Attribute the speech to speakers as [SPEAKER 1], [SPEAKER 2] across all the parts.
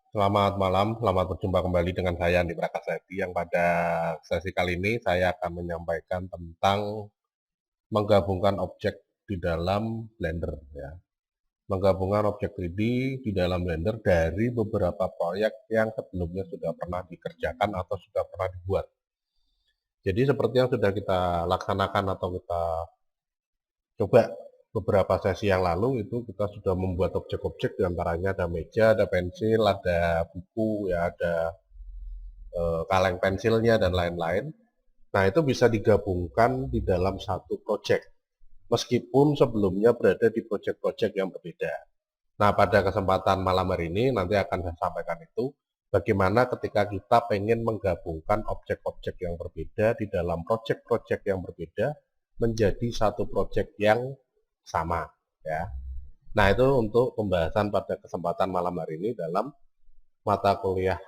[SPEAKER 1] Selamat malam, selamat berjumpa kembali dengan saya Andi Prakasadi yang pada sesi kali ini saya akan menyampaikan tentang menggabungkan objek di dalam Blender ya. Menggabungkan objek 3D di dalam Blender dari beberapa proyek yang sebelumnya sudah pernah dikerjakan atau sudah pernah dibuat. Jadi seperti yang sudah kita laksanakan atau kita coba beberapa sesi yang lalu itu kita sudah membuat objek-objek diantaranya ada meja, ada pensil, ada buku, ya ada kaleng pensilnya dan lain-lain. Nah, itu bisa digabungkan di dalam satu project, meskipun sebelumnya berada di project-project yang berbeda. Nah, pada kesempatan malam hari ini nanti akan saya sampaikan itu, bagaimana ketika kita pengen menggabungkan objek-objek yang berbeda di dalam project-project yang berbeda menjadi satu project yang sama, ya. Nah, itu untuk pembahasan pada kesempatan malam hari ini dalam mata kuliah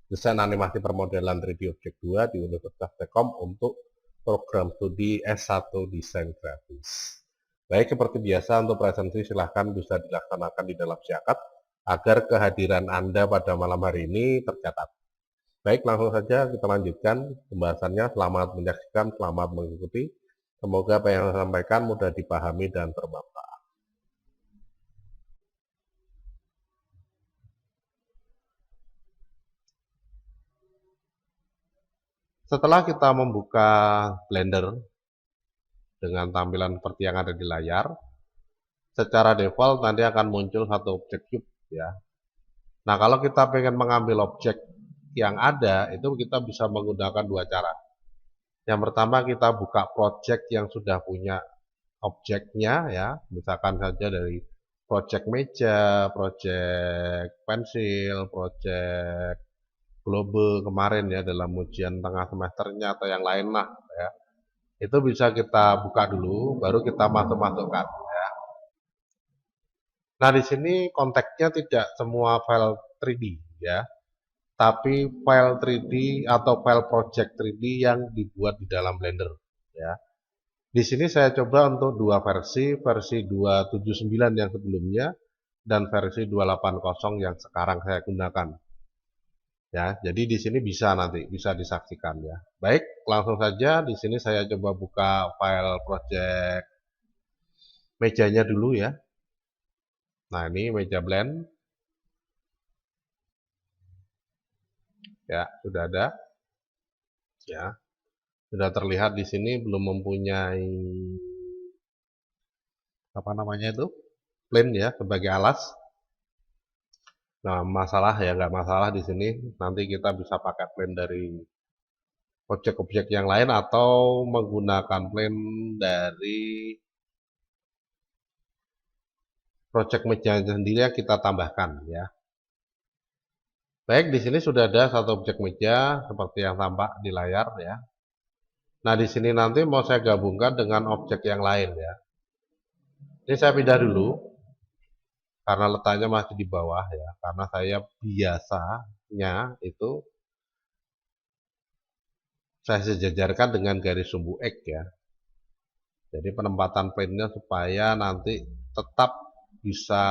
[SPEAKER 1] Desain Animasi Permodelan 3D Objek 2 di Universitas Telkom untuk program studi S1 Desain Grafis. Baik, seperti biasa untuk presensi silahkan bisa dilaksanakan di dalam Syakat agar kehadiran Anda pada malam hari ini tercatat. Baik, langsung saja kita lanjutkan pembahasannya. Selamat menyaksikan, selamat mengikuti. Semoga apa yang saya sampaikan mudah dipahami dan bermanfaat. Setelah kita membuka Blender dengan tampilan seperti yang ada di layar, secara default nanti akan muncul satu objek cube ya. Nah, kalau kita pengen mengambil objek yang ada, itu kita bisa menggunakan dua cara. Yang pertama kita buka project yang sudah punya objeknya ya, misalkan saja dari project meja, project pensil, project globe kemarin ya dalam ujian tengah semesternya atau yang lain lah ya. Itu bisa kita buka dulu, baru kita masukkan. Nah, di sini konteksnya tidak semua file 3D ya, tapi file 3D atau file project 3D yang dibuat di dalam Blender ya. Di sini saya coba untuk dua versi 279 yang sebelumnya dan versi 280 yang sekarang saya gunakan. Ya, jadi di sini bisa nanti bisa disaksikan ya. Baik, langsung saja di sini saya coba buka file project mejanya dulu ya. Nah, ini meja blend ya, sudah ada ya. Sudah terlihat di sini belum mempunyai apa namanya itu plane ya sebagai alas. Nah, masalah ya nggak masalah di sini. Nanti kita bisa pakai plane dari objek-objek yang lain atau menggunakan plane dari project meja sendiri yang kita tambahkan ya. Baik, di sini sudah ada satu objek meja seperti yang tampak di layar ya. Nah, di sini nanti mau saya gabungkan dengan objek yang lain ya. Ini saya pindah dulu karena letaknya masih di bawah ya, karena saya biasanya itu saya sejajarkan dengan garis sumbu X ya. Jadi penempatan plane-nya supaya nanti tetap bisa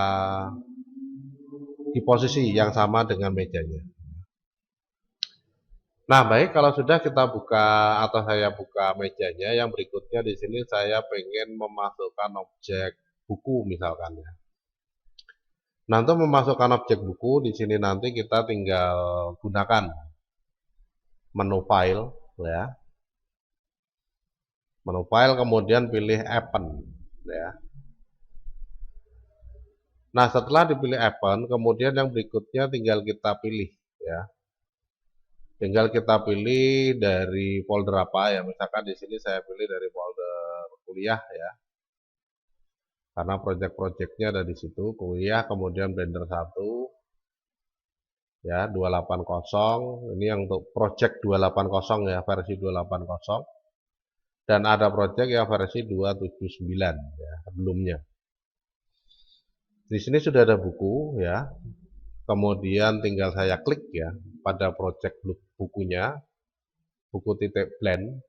[SPEAKER 1] di posisi yang sama dengan mejanya. Nah, baik kalau sudah kita buka atau saya buka mejanya, yang berikutnya di sini saya pengen memasukkan objek buku misalkan ya. Nah, untuk memasukkan objek buku di sini nanti kita tinggal gunakan menu file ya. Menu file kemudian pilih Append ya. Nah, setelah dipilih Append, kemudian yang berikutnya tinggal kita pilih ya. Tinggal kita pilih dari folder apa ya. Misalkan di sini saya pilih dari folder kuliah ya. Karena project-projectnya ada di situ, kuliah, kemudian Blender 1 ya 280. Ini yang untuk project 280 ya, versi 280. Dan ada project yang versi 279 ya, sebelumnya. Di sini sudah ada buku ya. Kemudian tinggal saya klik ya pada project bukunya, buku titik blend.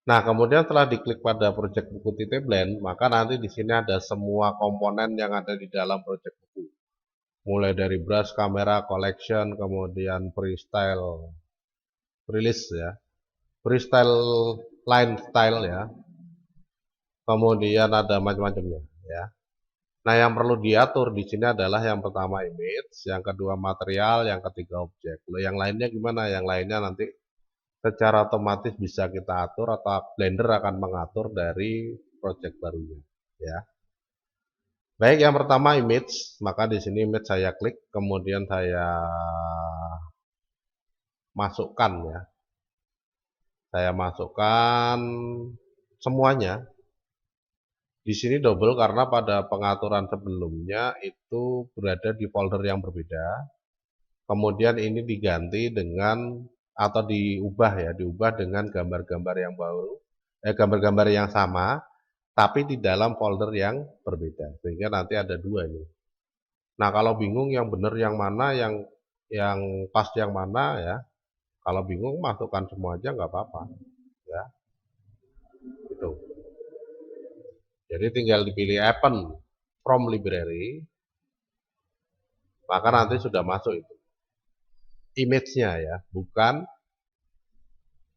[SPEAKER 1] Nah, kemudian setelah diklik pada project buku titik blend, maka nanti di sini ada semua komponen yang ada di dalam project buku. mulai dari brush, kamera, collection, kemudian freestyle, release ya, freestyle, line style ya, kemudian ada macam-macamnya ya. Nah, yang perlu diatur di sini adalah yang pertama image, yang kedua material, yang ketiga objek. Loh, yang lainnya gimana? Yang lainnya nanti secara otomatis bisa kita atur atau Blender akan mengatur dari project barunya ya. Baik, yang pertama image, maka di sini image saya klik, kemudian saya masukkan ya. Saya masukkan semuanya. Di sini double karena pada pengaturan sebelumnya itu berada di folder yang berbeda. Kemudian ini diganti dengan atau diubah ya, diubah dengan gambar-gambar yang baru, gambar-gambar yang sama, tapi di dalam folder yang berbeda. Sehingga nanti ada dua ini. Nah, kalau bingung yang benar yang mana, yang pas yang mana ya. Kalau bingung masukkan semua aja nggak apa-apa ya. Gitu. Jadi tinggal dipilih Open from Library, maka nanti sudah masuk itu image-nya ya, bukan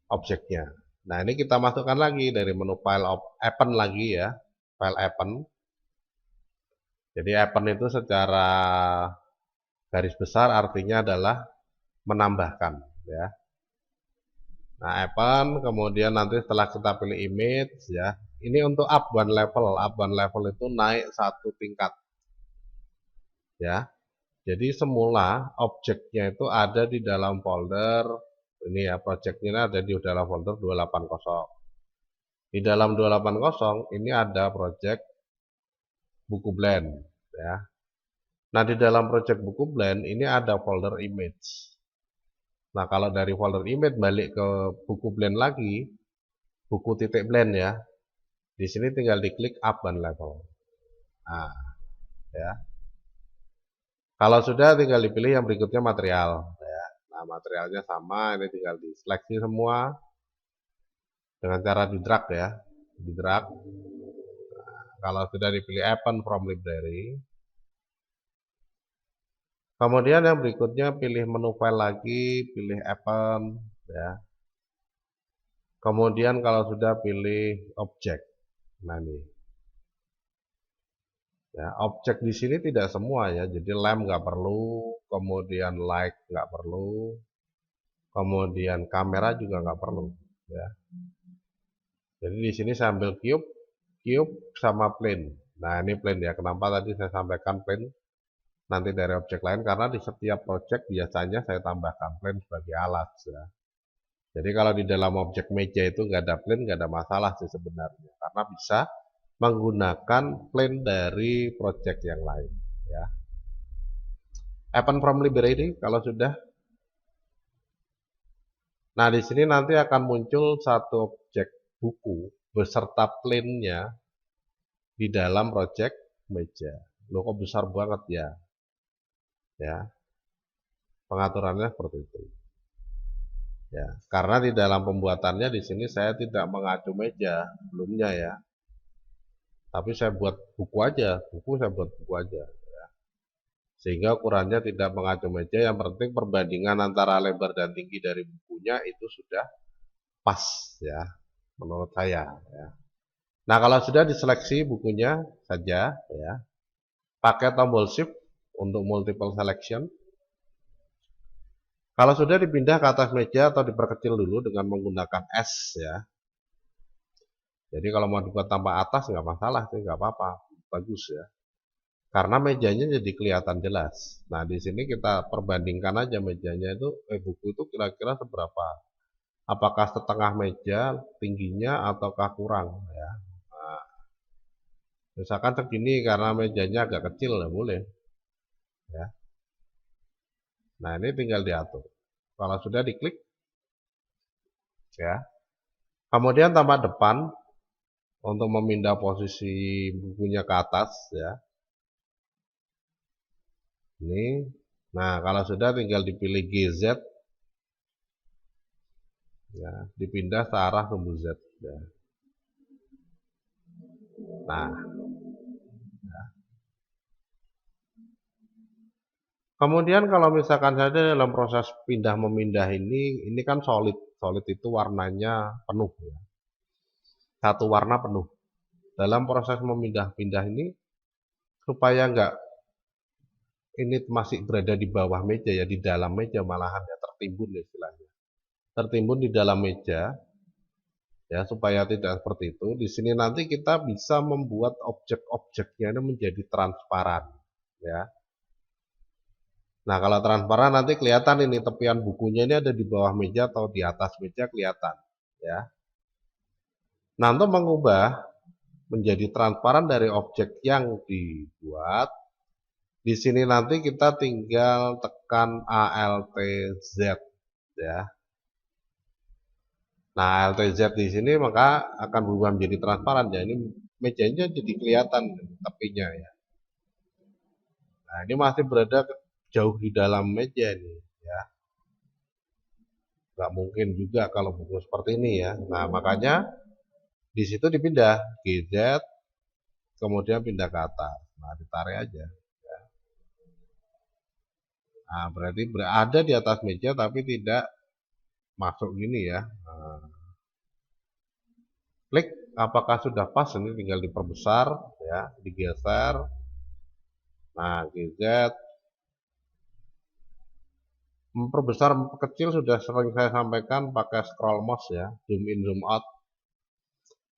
[SPEAKER 1] objeknya. Nah, ini kita masukkan lagi dari menu file Open lagi ya, file Open. Jadi Open itu secara garis besar artinya adalah menambahkan ya. Nah, Open, kemudian nanti setelah kita pilih image ya, ini untuk up one level itu naik satu tingkat ya. Jadi semula objeknya itu ada di dalam folder ini ya, projectnya ada di dalam folder 280. Di dalam 280 ini ada project buku blend ya. Nah, di dalam project buku blend ini ada folder image. Nah, kalau dari folder image balik ke buku blend lagi, buku titik blend ya. Di sini tinggal diklik up one level. Nah, ya. Kalau sudah tinggal dipilih yang berikutnya material ya. Nah, materialnya sama, ini tinggal diseleksi semua dengan cara di drag ya. Di drag. Nah, kalau sudah dipilih Open from Library, kemudian yang berikutnya pilih menu file lagi, pilih Open ya. Kemudian kalau sudah pilih objek. Nah, ini. Ya, objek di sini tidak semua ya. Jadi lamp nggak perlu, kemudian light nggak perlu, kemudian kamera juga nggak perlu ya. Jadi di sini saya ambil cube, cube sama plane. Nah, ini plane ya. Kenapa tadi saya sampaikan plane nanti dari objek lain, karena di setiap project biasanya saya tambahkan plane sebagai alat ya. Jadi kalau di dalam objek meja itu nggak ada plane, nggak ada masalah sih sebenarnya, karena bisa menggunakan plane dari project yang lain ya. Open from Library kalau sudah. Nah, di sini nanti akan muncul satu objek buku beserta plane-nya di dalam project meja. Loh, kok besar banget ya? Ya, pengaturannya seperti itu. Ya, karena di dalam pembuatannya di sini saya tidak mengacu meja sebelumnya ya. Tapi saya buat buku aja, saya buat buku aja. Ya. Sehingga ukurannya tidak mengacu meja, yang penting perbandingan antara lebar dan tinggi dari bukunya itu sudah pas ya, menurut saya ya. Nah, kalau sudah diseleksi bukunya saja ya, pakai tombol shift untuk multiple selection. Kalau sudah dipindah ke atas meja atau diperkecil dulu dengan menggunakan S ya. Jadi kalau mau dibuat tambah atas nggak masalah sih, nggak apa-apa, bagus ya. Karena mejanya jadi kelihatan jelas. Nah, di sini kita perbandingkan aja mejanya itu, buku itu kira-kira seberapa. Apakah setengah meja tingginya ataukah kurang ya. Nah, misalkan segini karena mejanya agak kecil ya boleh ya. Nah, ini tinggal diatur. Kalau sudah diklik ya. Kemudian tambah depan untuk memindah posisi bukunya ke atas ya. Ini. Nah, kalau sudah tinggal dipilih GZ ya, dipindah ke arah sumbu Z ya. Nah, Kemudian kalau misalkan saja dalam proses pindah memindah ini kan solid. Solid itu warnanya penuh ya. Satu warna penuh. Dalam proses memindah-pindah ini supaya enggak ini masih berada di bawah meja ya, di dalam meja malahan ya, tertimbun istilahnya. Tertimbun di dalam meja ya, supaya tidak seperti itu. Di sini nanti kita bisa membuat objek-objeknya ini menjadi transparan ya. Nah, kalau transparan nanti kelihatan ini tepian bukunya ini ada di bawah meja atau di atas meja kelihatan ya. Nah, untuk mengubah menjadi transparan dari objek yang dibuat, di sini nanti kita tinggal tekan Alt Z ya. Nah, Alt Z di sini maka akan berubah menjadi transparan ya. Ini mejanya jadi kelihatan tepinya ya. Nah, ini masih berada jauh di dalam meja nih ya. Nggak mungkin juga kalau buku seperti ini ya. Nah, makanya di situ dipindah GZ, kemudian pindah ke atas. Nah, ditarik aja. Ya. Nah, berarti berada di atas meja tapi tidak masuk gini ya. Nah, klik apakah sudah pas, ini tinggal diperbesar ya, digeser. Nah, GZ memperbesar kecil sudah sering saya sampaikan pakai scroll mouse ya, zoom in zoom out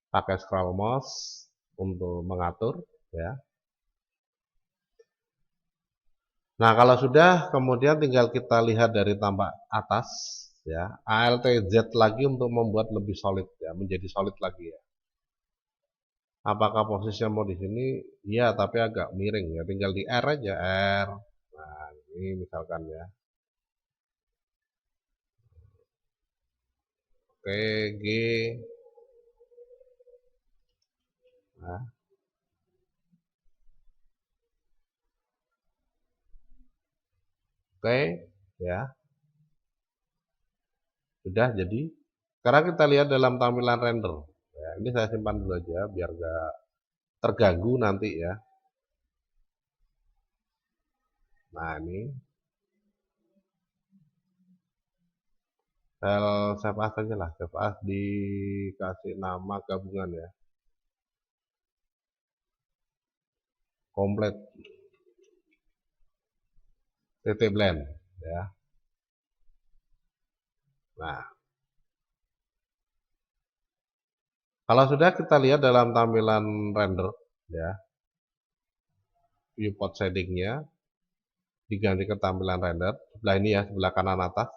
[SPEAKER 1] pakai scroll mouse untuk mengatur ya. Nah, kalau sudah kemudian tinggal kita lihat dari tampak atas ya, Alt Z lagi untuk membuat lebih solid ya, menjadi solid lagi ya. Apakah posisinya mau di sini? Iya, tapi agak miring ya, tinggal di R aja, R. Nah, ini misalkan ya. Oke, G. Nah. Oke, ya. Sudah jadi. Sekarang kita lihat dalam tampilan render. Ya, ini saya simpan dulu aja biar gak terganggu nanti ya. Nah, ini file save as aja lah, save as dikasih nama gabungan ya. Komplit. TT-Blend ya. Nah, kalau sudah kita lihat dalam tampilan render ya, viewport shadingnya diganti ke tampilan render sebelah ini ya, sebelah kanan atas.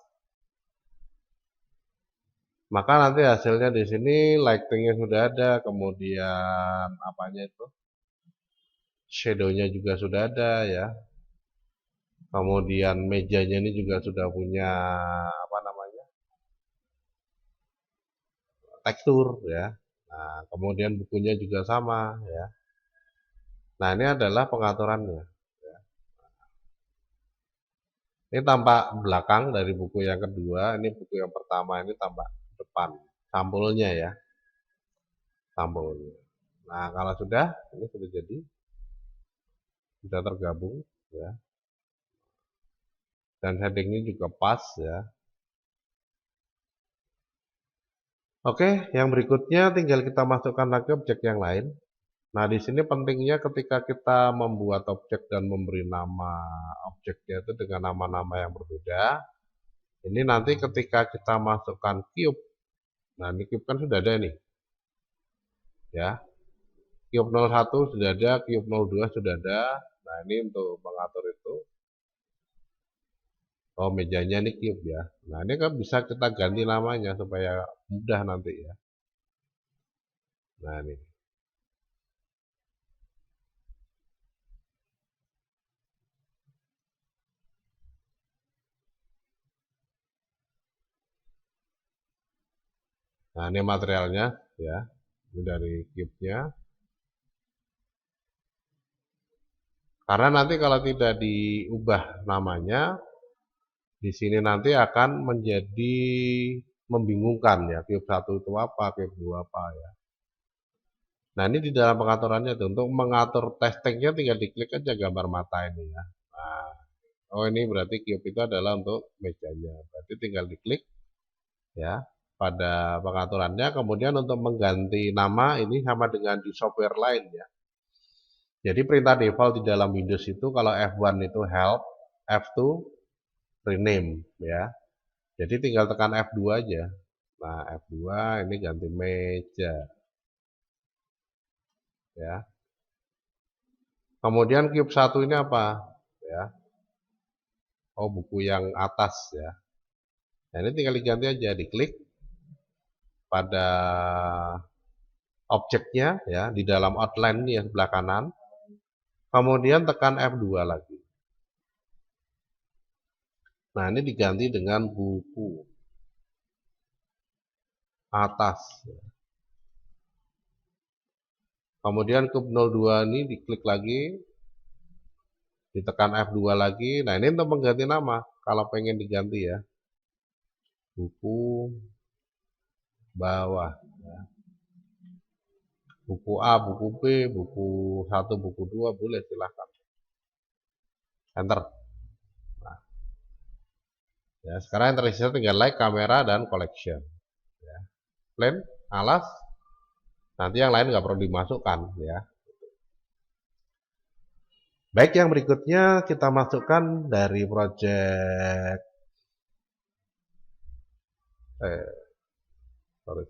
[SPEAKER 1] Maka nanti hasilnya di sini lightingnya sudah ada, kemudian apanya itu, shadownya juga sudah ada ya. Kemudian mejanya ini juga sudah punya apa namanya, tekstur ya. Nah, kemudian bukunya juga sama ya. Nah, ini adalah pengaturannya. Ini tampak belakang dari buku yang kedua, ini buku yang pertama ini tampak depan, sampulnya ya, sampulnya. Nah, kalau sudah, ini sudah jadi, sudah tergabung ya, dan headingnya juga pas ya. Oke, yang berikutnya tinggal kita masukkan lagi objek yang lain. Nah, di sini pentingnya ketika kita membuat objek dan memberi nama objeknya itu dengan nama-nama yang berbeda. Ini nanti ketika kita masukkan cube, nah ini cube kan sudah ada nih, ya. Cube 01 sudah ada, cube 02 sudah ada. Nah, ini untuk mengatur itu. Oh, mejanya ini cube ya. Nah, ini kan bisa kita ganti namanya supaya mudah nanti ya. Nah, ini. Nah, ini materialnya ya. Ini dari cube-nya. Karena nanti kalau tidak diubah namanya, di sini nanti akan menjadi membingungkan ya. Cube 1 itu apa, cube 2 apa ya. Nah, ini di dalam pengaturannya tuh. Untuk mengatur testingnya tinggal diklik aja gambar mata ini ya. Nah, Oh, ini berarti cube itu adalah untuk mejanya. Berarti tinggal diklik ya pada pengaturannya. Kemudian untuk mengganti nama ini sama dengan di software lain ya. Jadi perintah default di dalam Windows itu kalau F1 itu help, F2 rename ya. Jadi tinggal tekan F2 aja. Nah, F2 ini ganti meja ya. Kemudian cube 1 ini apa? Ya. Oh, buku yang atas ya. Nah, ini tinggal diganti aja, diklik pada objeknya ya di dalam outline ini ya sebelah kanan. Kemudian tekan F2 lagi. Nah, ini diganti dengan buku atas. Kemudian cube 02 ini diklik lagi, ditekan F2 lagi. Nah, ini untuk mengganti nama. Kalau pengen diganti ya, buku bawah. Ya. Buku A, buku B, buku 1, buku 2, boleh silahkan. Enter. Nah, ya, sekarang yang tersisa tinggal like, kamera, dan collection. Ya. Plan, alas. Nanti yang lain nggak perlu dimasukkan ya. Baik, yang berikutnya kita masukkan dari project sorry.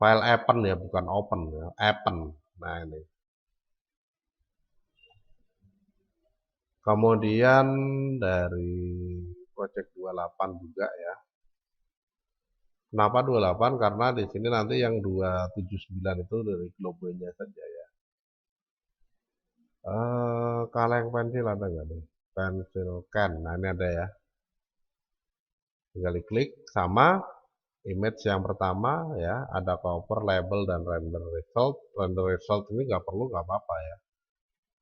[SPEAKER 1] File Appen ya, bukan open ya, Appen. Nah, ini. Kemudian dari project 28 juga ya. Kenapa 28? Karena di sini nanti yang 279 itu dari globenya saja ya. Kaleng pensil ada nggak nih? Pensil can. Nah, ini ada ya. Tinggal diklik sama image yang pertama ya, ada cover, label, dan render result. Render result ini nggak perlu, nggak apa-apa ya.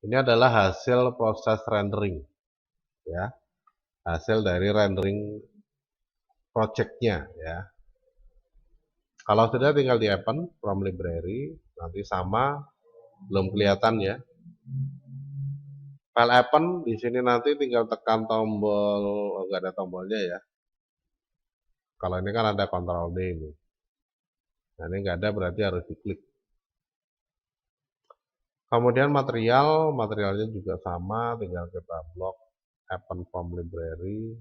[SPEAKER 1] Ini adalah hasil proses rendering ya, hasil dari rendering projectnya ya. Kalau sudah tinggal di open from library, nanti sama, belum kelihatan ya. File open di sini nanti tinggal tekan tombol, enggak ada tombolnya ya. Kalau ini kan ada Ctrl D ini. Nah, ini enggak ada berarti harus diklik. Kemudian materialnya juga sama, tinggal kita blok open from library.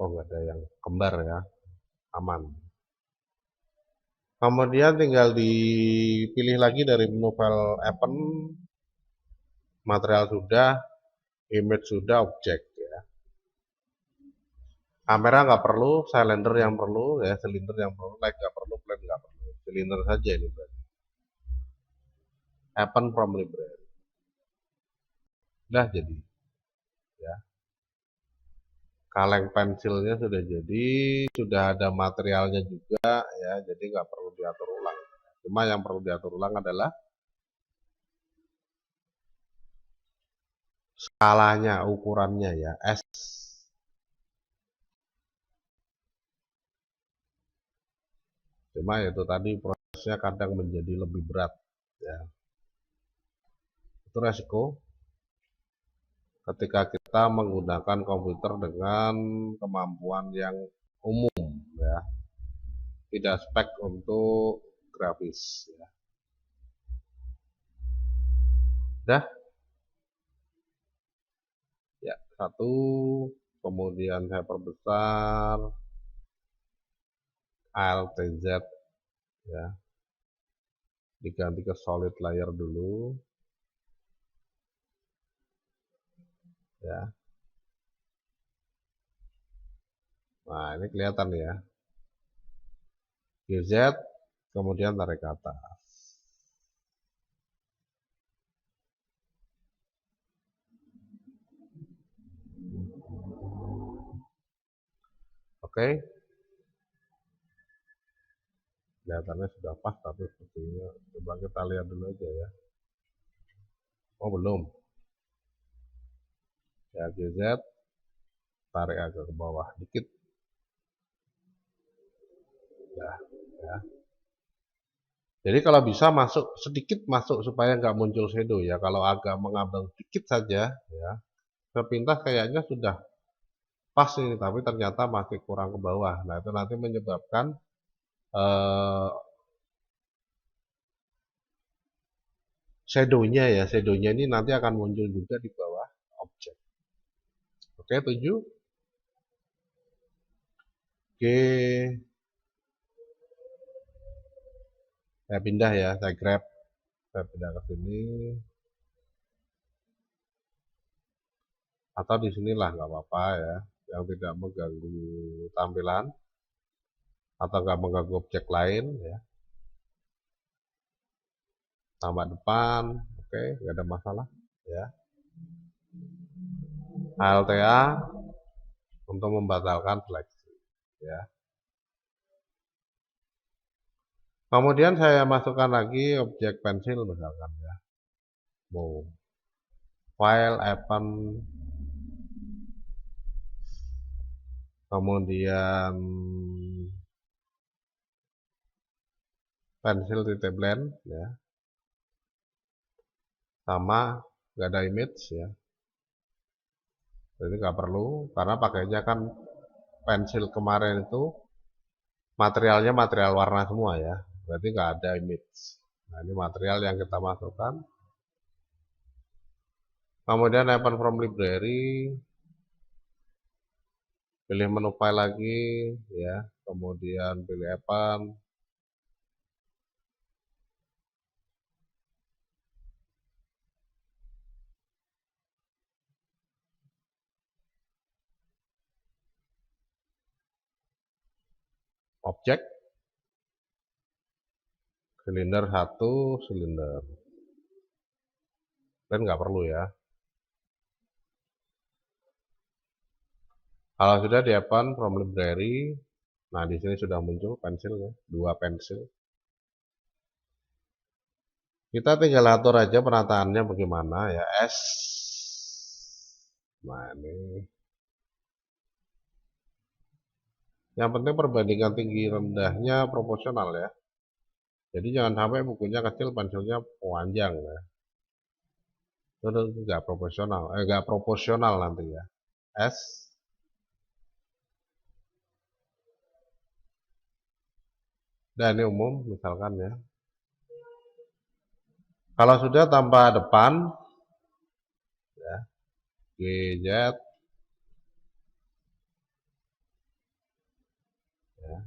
[SPEAKER 1] Oh, enggak ada yang kembar ya, aman. Kemudian tinggal dipilih lagi dari menu file open, material sudah, image sudah, objek ya. Kamera nggak perlu, cylinder yang perlu ya, silinder yang perlu, light nggak perlu, plan nggak perlu, silinder saja ini berarti. Open from library. Udah jadi ya. Kaleng pensilnya sudah jadi, sudah ada materialnya juga ya, jadi nggak perlu diatur ulang. Cuma yang perlu diatur ulang adalah skalanya, ukurannya ya, S. Cuma itu tadi prosesnya kadang menjadi lebih berat ya. Itu resiko ketika kita menggunakan komputer dengan kemampuan yang umum ya, tidak spek untuk grafis ya. Dah ya, satu, kemudian saya perbesar Alt Z ya, diganti ke solid layer dulu ya. Nah, ini kelihatan ya, GZ, kemudian tarik ke atas. Oke, kelihatannya sudah pas, tapi sepertinya coba kita lihat dulu aja ya. Oh, belum ya, GZ tarik agak ke bawah dikit ya. Jadi kalau bisa masuk sedikit, masuk supaya nggak muncul shadow ya. Kalau agak mengambang sedikit saja ya, sepintas kayaknya sudah pas ini, tapi ternyata masih kurang ke bawah. Nah, itu nanti menyebabkan eh, shadow-nya ya, shadow-nya ini nanti akan muncul juga di bawah objek. Oke, 7. Oke, saya pindah ya, saya grab, saya pindah ke sini, atau di sinilah nggak apa-apa ya, yang tidak mengganggu tampilan atau nggak mengganggu objek lain ya. Tambah depan, oke, nggak ada masalah ya. ALTA untuk membatalkan seleksi ya. Kemudian saya masukkan lagi objek pensil misalkan ya. Mau file open, kemudian pensil titik blend ya, sama nggak ada image ya, jadi nggak perlu karena pakainya kan pensil kemarin itu materialnya material warna semua ya, berarti nggak ada image. Nah, ini material yang kita masukkan. Kemudian open from library, pilih menu file lagi ya, kemudian pilih open. Objek silinder 1 silinder, dan nggak perlu ya. Kalau sudah di open from library, nah di sini sudah muncul pensil ya, 2 pensil. Kita tinggal atur aja penataannya bagaimana ya, S. Nah ini, yang penting perbandingan tinggi rendahnya proporsional ya. Jadi jangan sampai bukunya kecil pensilnya panjang ya. Itu nggak proporsional, nggak proporsional nanti ya. S. Dan ini umum misalkan ya. Kalau sudah tambah depan ya, GZ ya.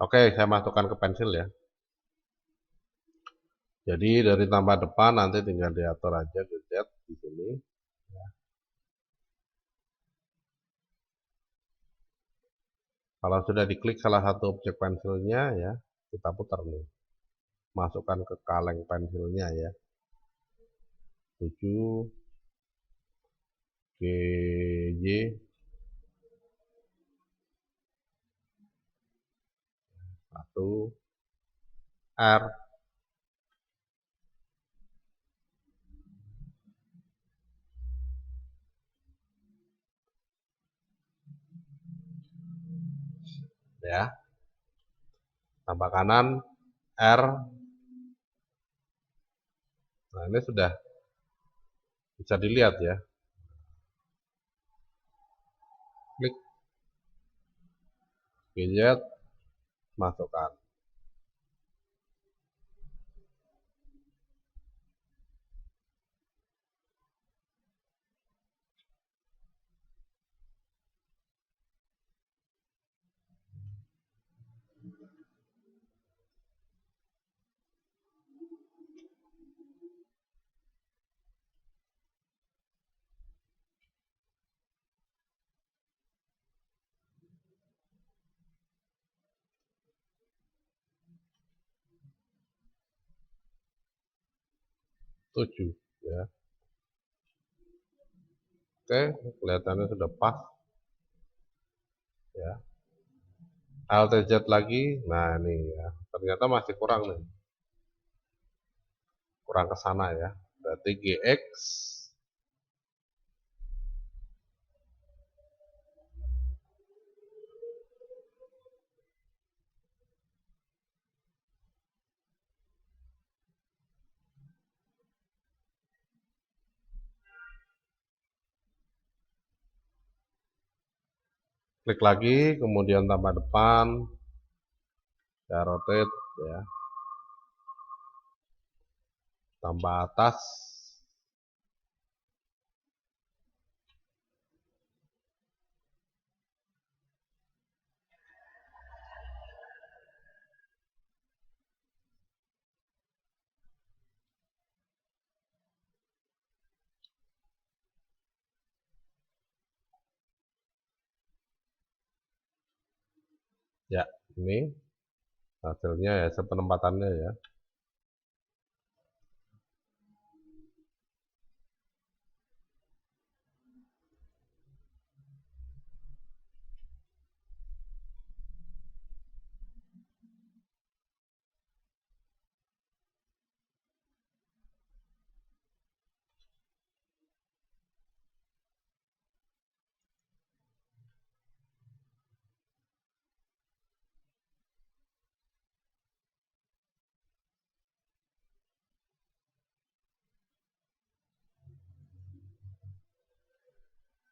[SPEAKER 1] Oke, saya masukkan ke pensil ya. Jadi dari tambah depan nanti tinggal diatur aja GZ di sini. Ya. Kalau sudah diklik salah satu objek pensilnya ya, kita putar nih. Masukkan ke kaleng pensilnya ya. 7 GY 1 R ya. Tambah kanan R. Nah, ini sudah bisa dilihat ya. Klik GZ, masukkan. Tujuh ya. Oke, kelihatannya sudah pas ya. Alt Z lagi, nah ini ya, ternyata masih kurang nih, kurang ke sana ya. Berarti GX Klik lagi, kemudian tambah depan, ya rotate, ya, tambah atas, ya, ini hasilnya ya, sepenempatannya ya.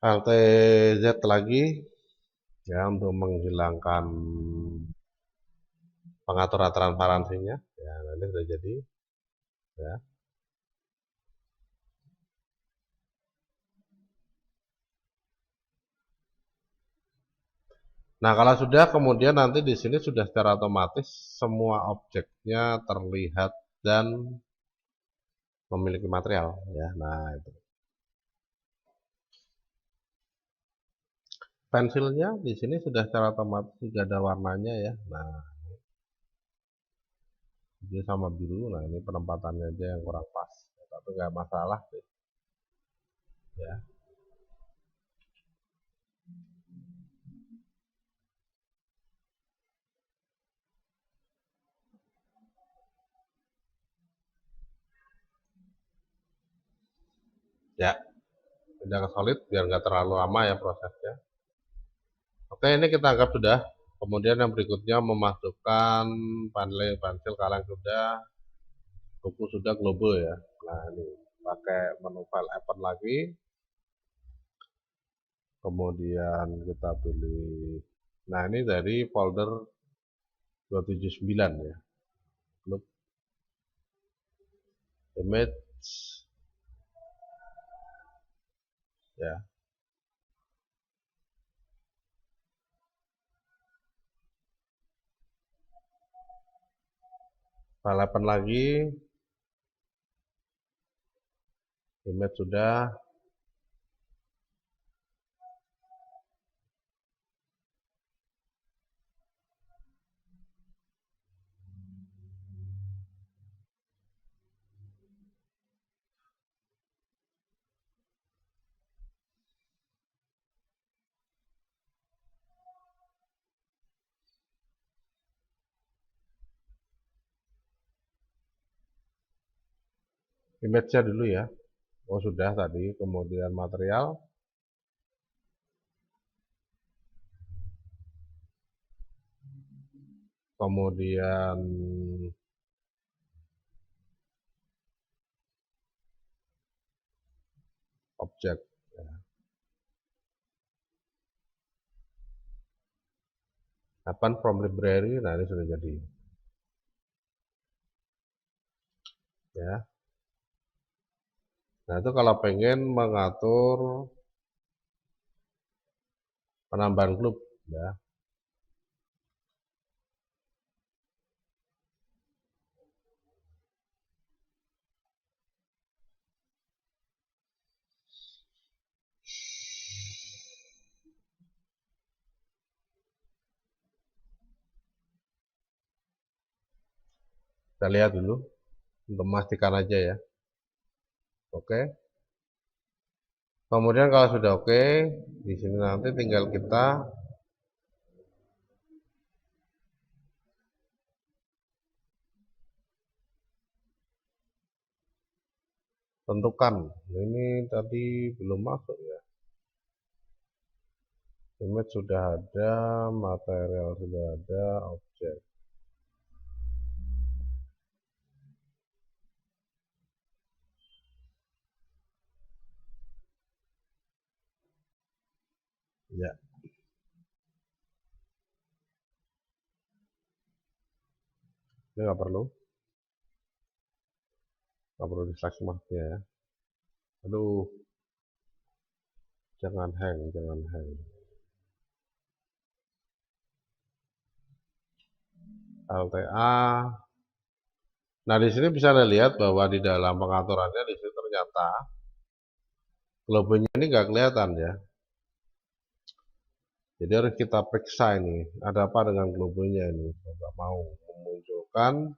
[SPEAKER 1] Alt Z lagi, ya, untuk menghilangkan pengaturan transparansinya, ya, ini sudah jadi, ya. Nah, kalau sudah, kemudian nanti di sini sudah secara otomatis semua objeknya terlihat dan memiliki material, ya. Nah, itu. Pensilnya di sini sudah secara otomatis juga ada warnanya ya. Nah, ini sama biru. Nah, ini penempatannya aja yang kurang pas. Tapi nggak masalah sih, ya. Ya, jangan solid biar nggak terlalu lama ya prosesnya. Oke, ini kita anggap sudah. Kemudian yang berikutnya memasukkan pensil kaleng sudah, buku sudah, global ya. Nah, ini pakai menu file open lagi. Kemudian kita pilih. Nah, ini dari folder 279 ya. Globe image, ya. File open lagi. Image sudah. Image-nya dulu ya. Oh, sudah tadi. Kemudian material. Kemudian objek. Ya. Open from library. Nah, ini sudah jadi. Ya. Nah, itu kalau pengen mengatur penambahan klub, ya. Kita lihat dulu untuk memastikan aja ya. Oke. Kemudian kalau sudah oke, di sini nanti tinggal kita tentukan. Ini tadi belum masuk ya. Image sudah ada, material sudah ada, objek. Ya. Ini nggak perlu di select marknya ya. Aduh, jangan hang. LTA. Nah, di sini bisa dilihat bahwa di dalam pengaturannya di sini ternyata globenya ini nggak kelihatan ya. Jadi harus kita periksa ini, ada apa dengan globenya ini. Nggak mau memunculkan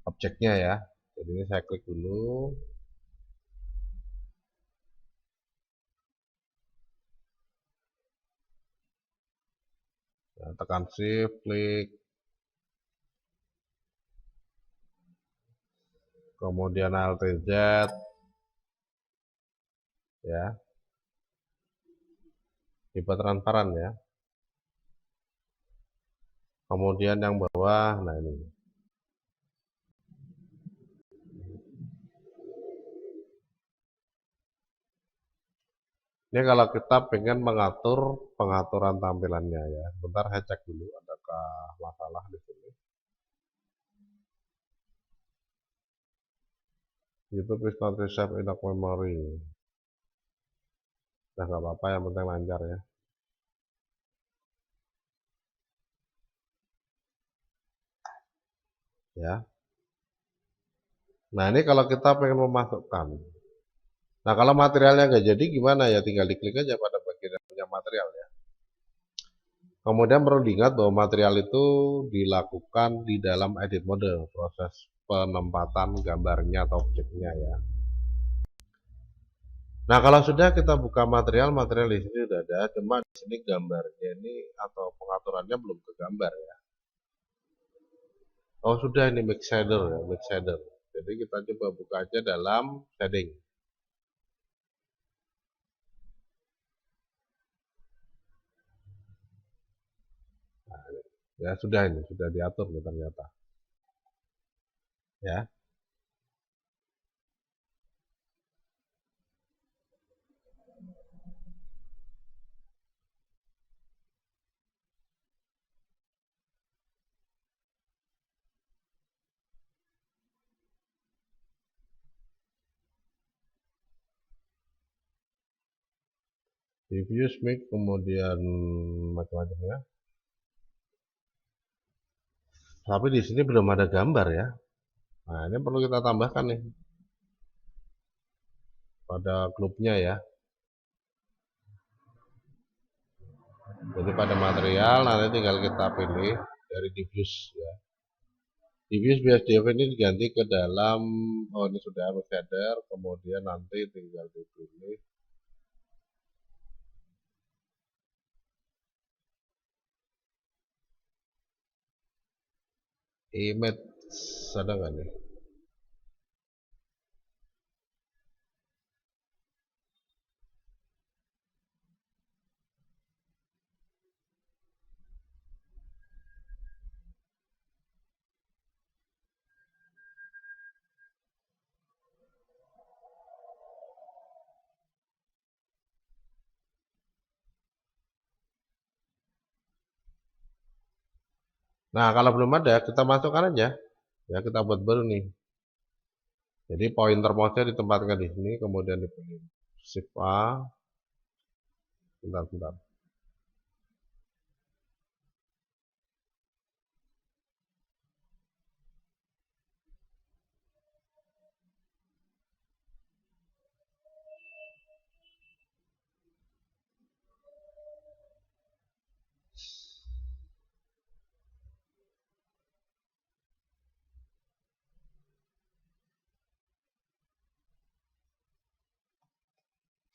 [SPEAKER 1] objeknya ya. Jadi ini saya klik dulu. Nah, tekan shift, klik. Kemudian Alt Z ya. Tipe transparan ya. Kemudian yang bawah, nah ini. Ini kalau kita pengen mengatur pengaturan tampilannya ya. Bentar saya cek dulu adakah masalah di sini. YouTube is not received enough memory. Nah, nggak apa-apa, yang penting lancar ya. Ya. Nah, ini kalau kita pengen memasukkan. Nah, kalau materialnya nggak jadi gimana ya? Tinggal diklik aja pada bagian yang punya material ya. Kemudian perlu diingat bahwa material itu dilakukan di dalam edit mode, proses penempatan gambarnya atau objeknya ya. Nah, kalau sudah kita buka material di sini sudah ada, cuma di sini gambarnya ini atau pengaturannya belum ke gambar ya. Oh, sudah, ini mix shader ya, mix shader. Jadi kita coba buka aja dalam shading. Nah, ya sudah, ini sudah diatur nih ternyata. Ya. Diffuse mix kemudian macam-macam ya. Tapi di sini belum ada gambar ya. Nah, ini perlu kita tambahkan nih pada klubnya ya. Jadi pada material nanti tinggal kita pilih dari diffuse ya. Diffuse BSDF ini diganti ke dalam, oh ini sudah shader, kemudian nanti tinggal dipilih image, ada nggak nih? Nah, kalau belum ada, kita masukkan aja. Ya, kita buat baru nih. Jadi pointer mouse-nya ditempatkan di sini, kemudian dipilih Shift A. Bentar.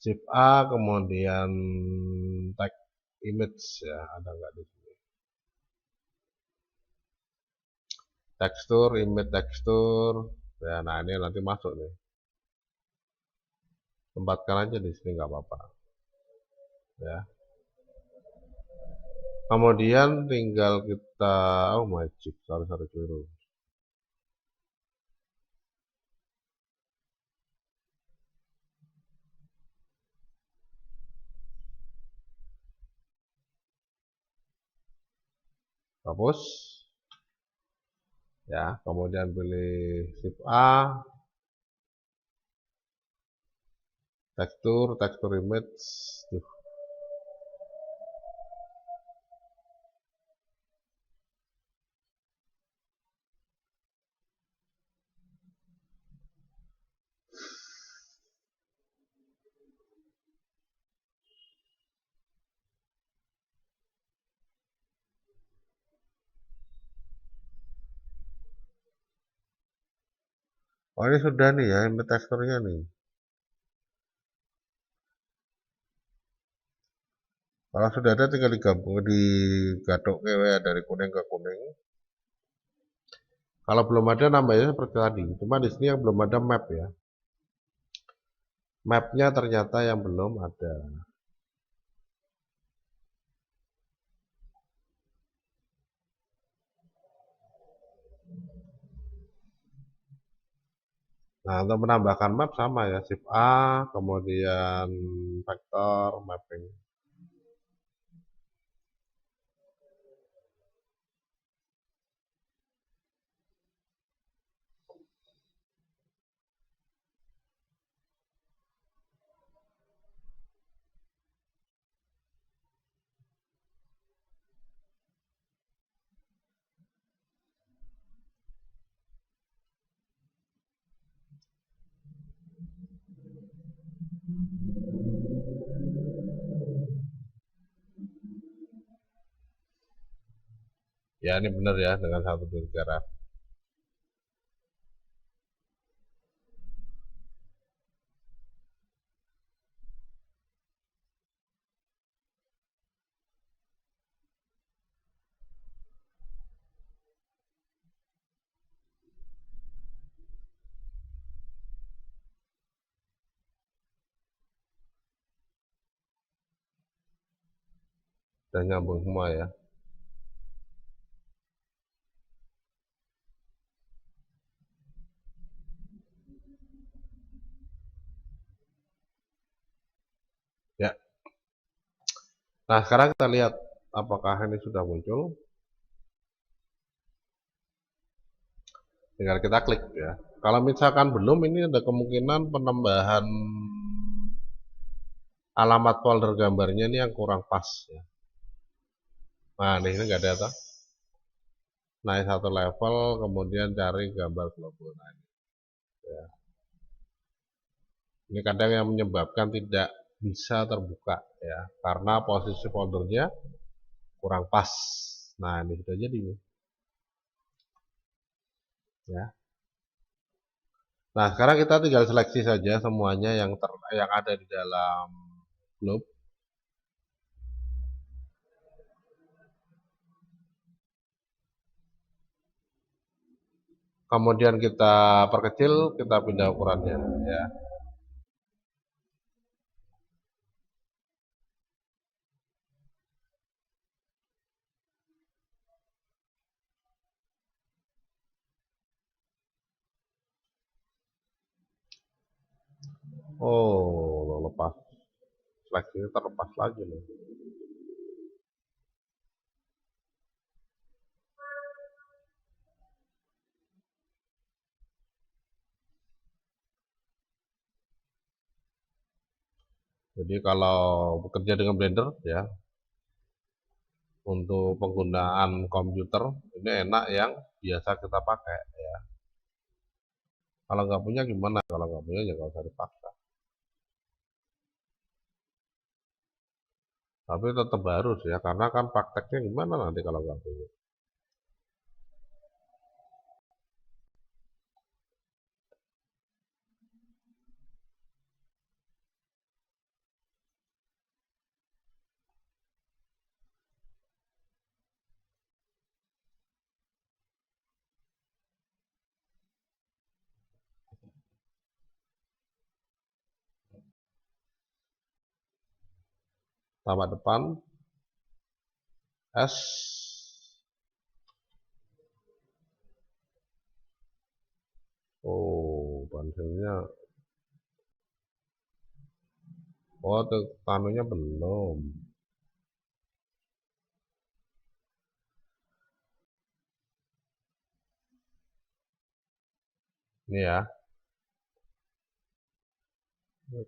[SPEAKER 1] Shift A, kemudian tag image ya, ada nggak di sini? Tekstur, image tekstur. Ya, nah ini nanti masuk nih. Tempatkan aja di sini nggak apa-apa. Ya. Kemudian tinggal kita, oh magic, sorry keliru. Hapus. ya, kemudian pilih shift A, tekstur image. Tuh. Oh ini sudah nih ya, image teksturnya nih. Kalau sudah ada tinggal digabung, digaduk ya dari kuning ke kuning. Kalau belum ada nambahnya seperti tadi. Cuma di sini yang belum ada map ya. Mapnya ternyata yang belum ada. Nah, untuk menambahkan map sama ya, shift A, kemudian vektor mapping. Ya, ini benar ya dengan 1 2 3. Dan nyambung semua ya. Ya. Nah, sekarang kita lihat apakah ini sudah muncul. Tinggal kita klik ya. Kalau misalkan belum, ini ada kemungkinan penambahan alamat folder gambarnya ini yang kurang pas ya. Nah, ini nggak ada tuh. Naik 1 level, kemudian cari gambar global. Nah, ini, ya. Ini kadang yang menyebabkan tidak bisa terbuka ya, karena posisi foldernya kurang pas. Nah, ini sudah jadi nih. Ya. Nah, sekarang kita tinggal seleksi saja semuanya yang ada di dalam globe. Kemudian kita perkecil, kita pindah ukurannya ya. Oh, lepas. Seleksinya terlepas lagi nih. Jadi kalau bekerja dengan Blender ya, untuk penggunaan komputer ini enak yang biasa kita pakai ya. Kalau nggak punya gimana? Kalau nggak punya ya nggak usah dipaksa. Tapi tetap harus ya, karena kan prakteknya gimana nanti kalau nggak punya. Tambah depan S. Oh, pensilnya. Oh, tuh kanunya belum. Ini ya,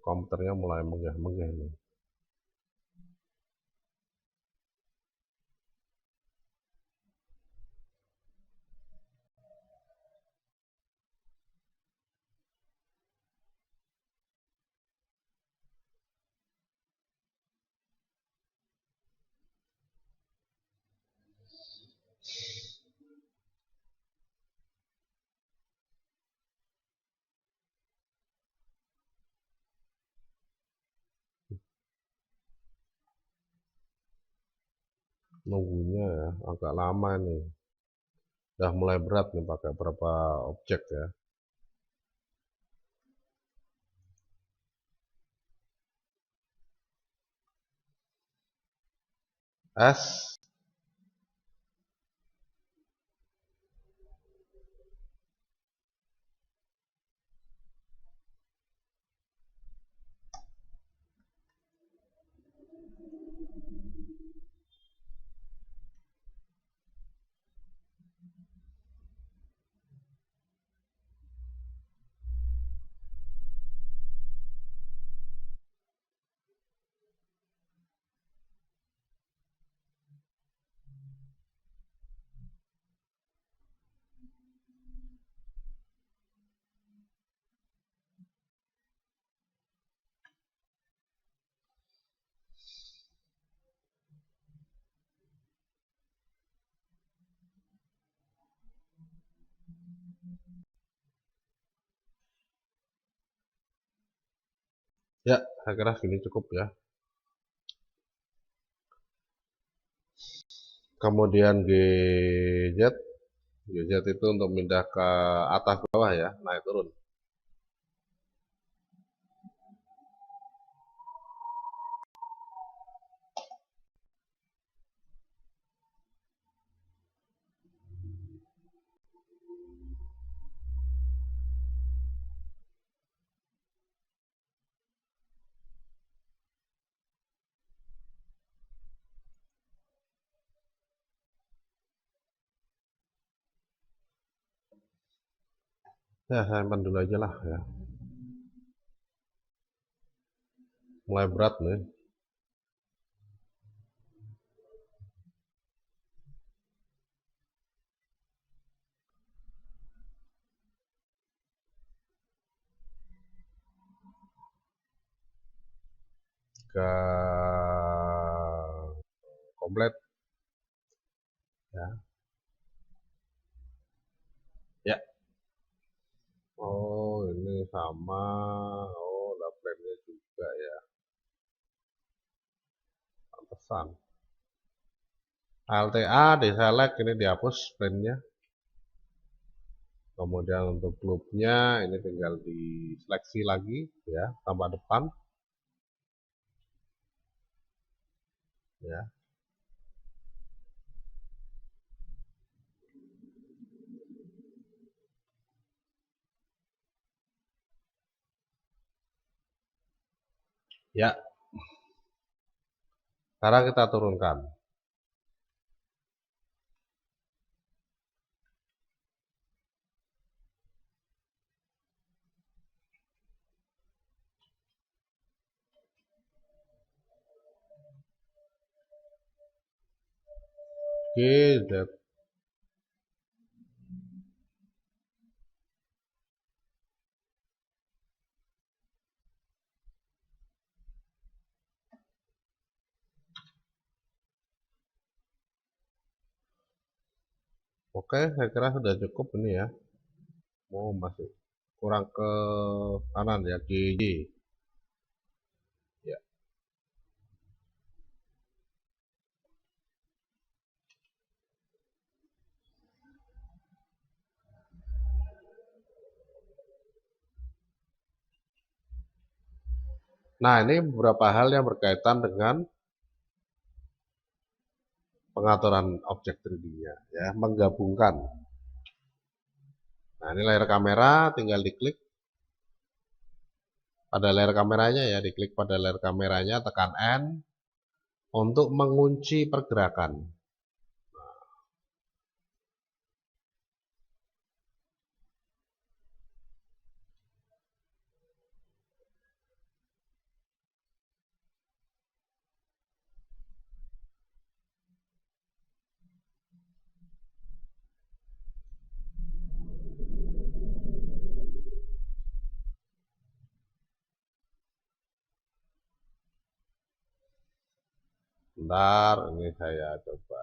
[SPEAKER 1] komputernya mulai menggah-menggah ini. Nunggunya ya agak lama nih. Udah mulai berat nih pakai berapa objek ya. S. Ya, saya kira segini cukup ya. Kemudian GZ itu untuk pindah ke atas bawah ya, naik turun. Ya, saya simpan dulu aja lah ya. Mulai berat nih. Ke komplit ya. Ya. Oh, ini sama. Oh, ada plan-nya juga ya. Pantesan. LTA di select, ini dihapus plan-nya. Kemudian untuk klubnya ini tinggal diseleksi lagi ya, tambah depan ya. Ya, sekarang kita turunkan. GZ. Oke, saya kira sudah cukup ini ya. Oh, masih kurang ke kanan ya, GY. Ya. Nah, ini beberapa hal yang berkaitan dengan pengaturan objek 3D-nya ya, menggabungkan. Nah, ini layar kamera, tinggal diklik pada layar kameranya ya, diklik pada layar kameranya, tekan N untuk mengunci pergerakan. Bentar, ini saya coba.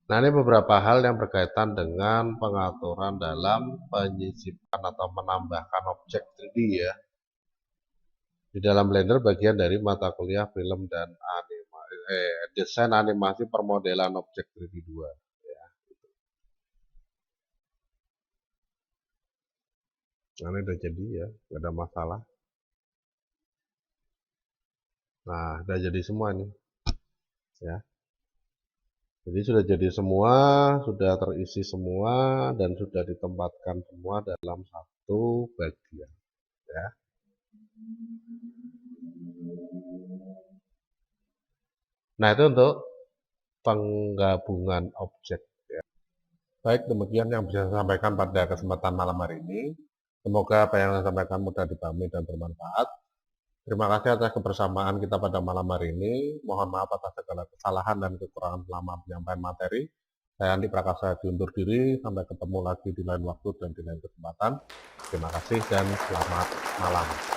[SPEAKER 1] Nah, ini beberapa hal yang berkaitan dengan pengaturan dalam penyisipan atau menambahkan objek 3D ya. Di dalam Blender bagian dari mata kuliah film dan desain animasi permodelan objek 3D 2. Ya. Nah, ini udah jadi ya, nggak ada masalah. Nah, udah jadi semua nih. Ya. Jadi sudah jadi semua, sudah terisi semua, dan sudah ditempatkan semua dalam satu bagian. Ya. Nah, itu untuk penggabungan objek. Ya. Baik, demikian yang bisa saya sampaikan pada kesempatan malam hari ini. Semoga apa yang saya sampaikan mudah dipahami dan bermanfaat. Terima kasih atas kebersamaan kita pada malam hari ini. Mohon maaf atas segala kesalahan dan kekurangan selama penyampaian materi. Saya Andi Prakasa diundur diri. Sampai ketemu lagi di lain waktu dan di lain kesempatan. Terima kasih dan selamat malam.